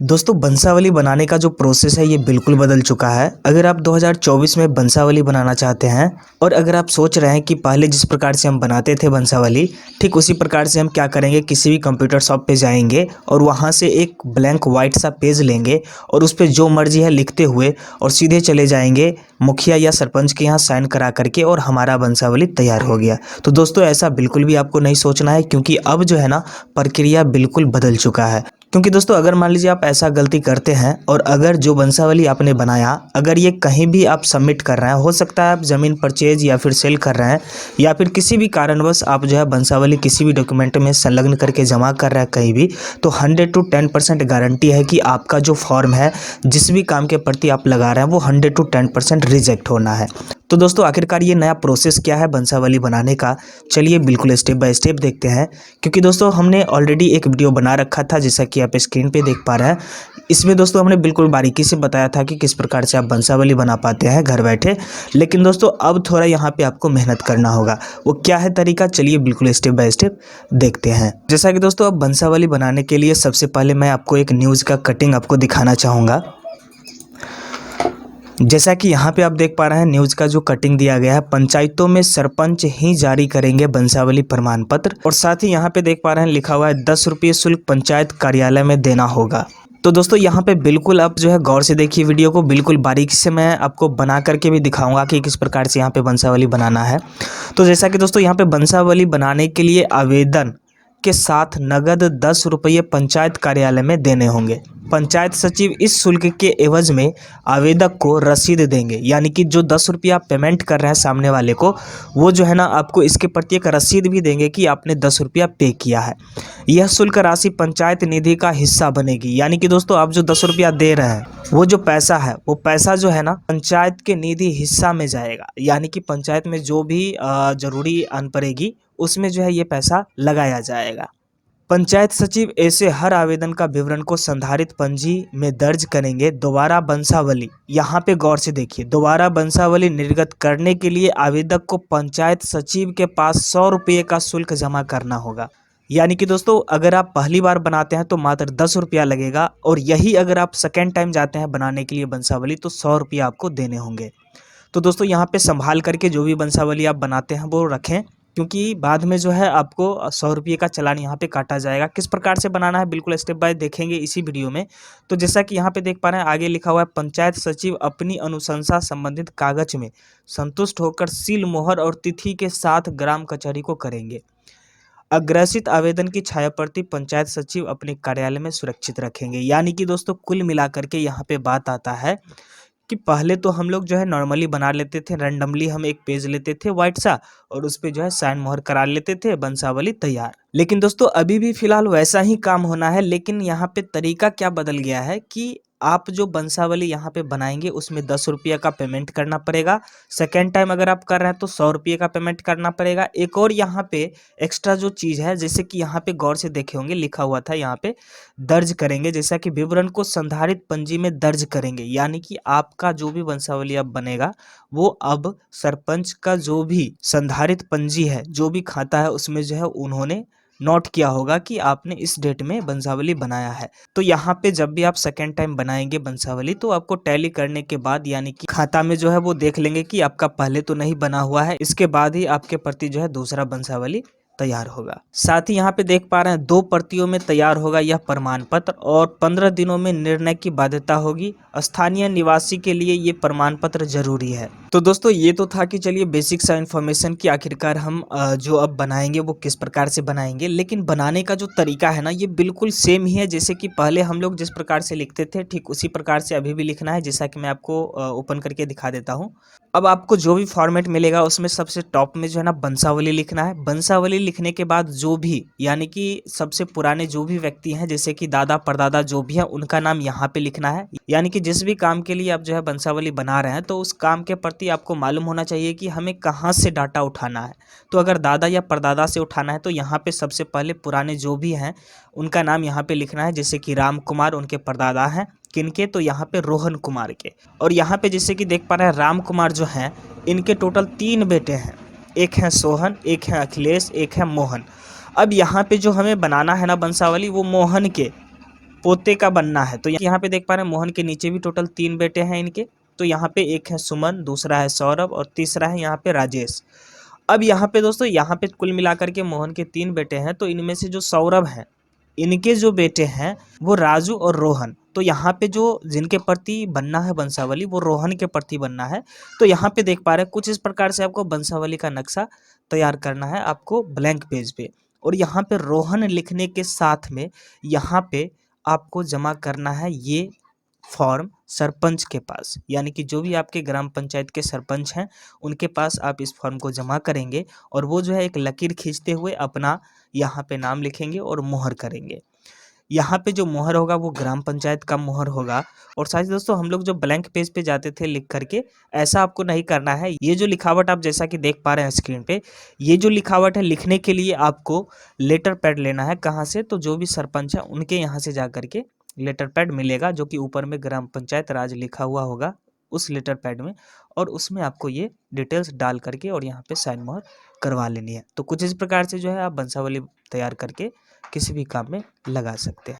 दोस्तों बंसावली बनाने का जो प्रोसेस है ये बिल्कुल बदल चुका है। अगर आप 2024 में बंसावली बनाना चाहते हैं और अगर आप सोच रहे हैं कि पहले जिस प्रकार से हम बनाते थे बंसावली, ठीक उसी प्रकार से हम क्या करेंगे, किसी भी कंप्यूटर शॉप पे जाएंगे और वहाँ से एक ब्लैंक वाइट सा पेज लेंगे और उस पर जो मर्जी है लिखते हुए और सीधे चले जाएंगे मुखिया या सरपंच के यहाँ साइन करा करके और हमारा बंसावली तैयार हो गया। तो दोस्तों ऐसा बिल्कुल भी आपको नहीं सोचना है, क्योंकि अब जो है ना प्रक्रिया बिल्कुल बदल चुका है। क्योंकि दोस्तों अगर मान लीजिए आप ऐसा गलती करते हैं और अगर जो बंसावली आपने बनाया अगर ये कहीं भी आप सबमिट कर रहे हैं, हो सकता है आप ज़मीन परचेज या फिर सेल कर रहे हैं या फिर किसी भी कारणवश आप जो है बंसावली किसी भी डॉक्यूमेंट में संलग्न करके जमा कर रहे हैं कहीं भी, तो 100 to 10% गारंटी है कि आपका जो फॉर्म है जिस भी काम के प्रति आप लगा रहे हैं वो 100 to 10% रिजेक्ट होना है। तो दोस्तों आखिरकार ये नया प्रोसेस क्या है बंसावली बनाने का, चलिए बिल्कुल स्टेप बाय स्टेप देखते हैं। क्योंकि दोस्तों हमने ऑलरेडी एक वीडियो बना रखा था जैसा कि आप स्क्रीन पे देख पा रहे हैं। इसमें दोस्तों हमने बिल्कुल बारीकी से बताया था कि किस प्रकार से आप बंसावली बना पाते हैं घर बैठे। लेकिन दोस्तों अब थोड़ा यहाँ पे आपको मेहनत करना होगा। वो क्या है तरीका, चलिए बिल्कुल स्टेप बाय स्टेप देखते हैं। जैसा कि दोस्तों अब बंसावली बनाने के लिए सबसे पहले मैं आपको एक न्यूज़ का कटिंग आपको दिखाना चाहूँगा। जैसा कि यहाँ पे आप देख पा रहे हैं न्यूज़ का जो कटिंग दिया गया है, पंचायतों में सरपंच ही जारी करेंगे बंसावली प्रमाण पत्र, और साथ ही यहाँ पे देख पा रहे हैं लिखा हुआ है 10 रुपये शुल्क पंचायत कार्यालय में देना होगा। तो दोस्तों यहाँ पे बिल्कुल आप जो है गौर से देखिए वीडियो को, बिल्कुल बारीकी से मैं आपको बना करके भी दिखाऊंगा कि किस प्रकार से यहाँ पे बंसावली बनाना है। तो जैसा कि दोस्तों यहाँ पे बंसावली बनाने के लिए आवेदन के साथ नगद 10 रुपये पंचायत कार्यालय में देने होंगे। पंचायत सचिव इस शुल्क के एवज में आवेदक को रसीद देंगे, यानी कि जो 10 रुपया आप पेमेंट कर रहे हैं सामने वाले को, वो जो है ना आपको इसके प्रति एक रसीद भी देंगे कि आपने 10 रुपया पे किया है। यह शुल्क राशि पंचायत निधि का हिस्सा बनेगी, यानी कि दोस्तों आप जो 10 रुपया दे रहे हैं वो जो पैसा है वो पैसा जो है ना पंचायत के निधि हिस्सा में जाएगा, यानी कि पंचायत में जो भी जरूरी आन पड़ेगी उसमें जो है ये पैसा लगाया जाएगा। पंचायत सचिव ऐसे हर आवेदन का विवरण को संधारित पंजी में दर्ज करेंगे। दोबारा बंसावली, यहाँ पे गौर से देखिए, दोबारा बंसावली निर्गत करने के लिए आवेदक को पंचायत सचिव के पास 100 रुपये का शुल्क जमा करना होगा। यानी कि दोस्तों अगर आप पहली बार बनाते हैं तो मात्र 10 रुपया लगेगा, और यही अगर आप सेकेंड टाइम जाते हैं बनाने के लिए बंसावली तो 100 रुपया आपको देने होंगे। तो दोस्तों यहाँ पे संभाल करके जो भी बंसावली आप बनाते हैं वो रखें, क्योंकि बाद में जो है आपको 100 रुपये का चालान यहाँ पे काटा जाएगा। किस प्रकार से बनाना है बिल्कुल स्टेप बाय देखेंगे इसी वीडियो में। तो जैसा कि यहाँ पे देख पा रहे हैं आगे लिखा हुआ है, पंचायत सचिव अपनी अनुशंसा संबंधित कागज में संतुष्ट होकर सील मोहर और तिथि के साथ ग्राम कचहरी को करेंगे। अग्रेसित आवेदन की छायाप्रति पंचायत सचिव अपने कार्यालय में सुरक्षित रखेंगे। यानी कि दोस्तों कुल मिलाकर के यहाँ पे बात आता है कि पहले तो हम लोग जो है नॉर्मली बना लेते थे, रैंडमली हम एक पेज लेते थे वाइट सा और उस पे जो है साइन मोहर करा लेते थे, बंसावली तैयार। लेकिन दोस्तों अभी भी फिलहाल वैसा ही काम होना है, लेकिन यहाँ पे तरीका क्या बदल गया है कि आप जो बंसावली यहाँ पे बनाएंगे उसमें 10 रुपये का पेमेंट करना पड़ेगा। सेकेंड टाइम अगर आप कर रहे हैं तो 100 रुपये का पेमेंट करना पड़ेगा। एक और यहाँ पे एक्स्ट्रा जो चीज़ है, जैसे कि यहाँ पे गौर से देखे होंगे लिखा हुआ था यहाँ पे दर्ज करेंगे, जैसा कि विवरण को संधारित पंजी में दर्ज करेंगे। यानी कि आपका जो भी बंसावली अब बनेगा वो अब सरपंच का जो भी संधारित पंजी है, जो भी खाता है उसमें जो है उन्होंने नोट किया होगा कि आपने इस डेट में बंसावली बनाया है। तो यहाँ पे जब भी आप सेकेंड टाइम बनाएंगे बंसावली तो आपको टैली करने के बाद, यानी कि खाता में जो है वो देख लेंगे कि आपका पहले तो नहीं बना हुआ है, इसके बाद ही आपके प्रति जो है दूसरा बंसावली तैयार होगा। साथ ही यहाँ पे देख पा रहे हैं 2 प्रतियों में तैयार होगा यह प्रमाण पत्र और 15 दिनों में निर्णय की बाध्यता होगी। स्थानीय निवासी के लिए ये प्रमाण पत्र जरूरी है। तो दोस्तों ये तो था कि चलिए बेसिक सा इन्फॉर्मेशन की आखिरकार हम जो अब बनाएंगे वो किस प्रकार से बनाएंगे, लेकिन बनाने का जो तरीका है ना ये बिल्कुल सेम ही है। जैसे कि पहले हम लोग जिस प्रकार से लिखते थे ठीक उसी प्रकार से अभी भी लिखना है, जैसा कि मैं आपको ओपन करके दिखा देता हूँ। अब आपको जो भी फॉर्मेट मिलेगा उसमें सबसे टॉप में जो है ना बंसावली लिखना है। बंसावली लिखने के बाद जो भी, यानी कि सबसे पुराने जो भी व्यक्ति हैं जैसे कि दादा परदादा जो भी है उनका नाम यहाँ पे लिखना है। यानी कि जिस भी काम के लिए आप जो है बंसावली बना रहे हैं तो उस काम के प्रति आपको मालूम होना चाहिए कि हमें कहाँ से डाटा उठाना है। तो अगर दादा या परदादा से उठाना है तो यहाँ पे सबसे पहले पुराने जो भी हैं उनका नाम यहाँ पे लिखना है। जैसे कि राम कुमार उनके परदादा हैं, किनके, तो यहाँ पे रोहन कुमार के। और यहाँ पे जैसे कि देख पा रहे हैं राम कुमार जो हैं इनके टोटल 3 बेटे हैं, एक है सोहन, एक है अखिलेश, एक है मोहन। अब यहाँ पे जो हमें बनाना है ना बंसावली वो मोहन के पोते का बनना है। तो यहाँ पे देख पा रहे हैं मोहन के नीचे भी टोटल 3 बेटे हैं इनके। तो यहाँ पे एक है सुमन, दूसरा है सौरभ और तीसरा है यहाँ पे राजेश। अब यहाँ पे दोस्तों, यहाँ पे कुल मिलाकर के मोहन के 3 बेटे हैं। तो इनमें से जो सौरभ हैं, इनके जो बेटे हैं वो राजू और रोहन। तो यहाँ पे जो जिनके प्रति बनना है वंशावली, वो रोहन के प्रति बनना है। तो यहाँ पे देख पा रहे हैं कुछ इस प्रकार से आपको वंशावली का नक्शा तैयार करना है आपको ब्लैंक पेज पे। और यहाँ पे रोहन लिखने के साथ में यहाँ पे आपको जमा करना है ये फॉर्म सरपंच के पास, यानी कि जो भी आपके ग्राम पंचायत के सरपंच हैं उनके पास आप इस फॉर्म को जमा करेंगे। और वो जो है एक लकीर खींचते हुए अपना यहाँ पे नाम लिखेंगे और मोहर करेंगे। यहाँ पे जो मोहर होगा वो ग्राम पंचायत का मोहर होगा। और साथ ही दोस्तों, हम लोग जो ब्लैंक पेज पे जाते थे लिख करके, ऐसा आपको नहीं करना है। ये जो लिखावट आप जैसा कि देख पा रहे हैं स्क्रीन पे, ये जो लिखावट है लिखने के लिए आपको लेटर पैड लेना है। कहाँ से? तो जो भी सरपंच है उनके यहाँ से जा करके लेटर पैड मिलेगा, जो कि ऊपर में ग्राम पंचायत राज लिखा हुआ होगा उस लेटर पैड में। और उसमें आपको ये डिटेल्स डाल करके और यहाँ पे साइन मोहर करवा लेनी है। तो कुछ इस प्रकार से जो है आप वंशावली तैयार करके किसी भी काम में लगा सकते हैं।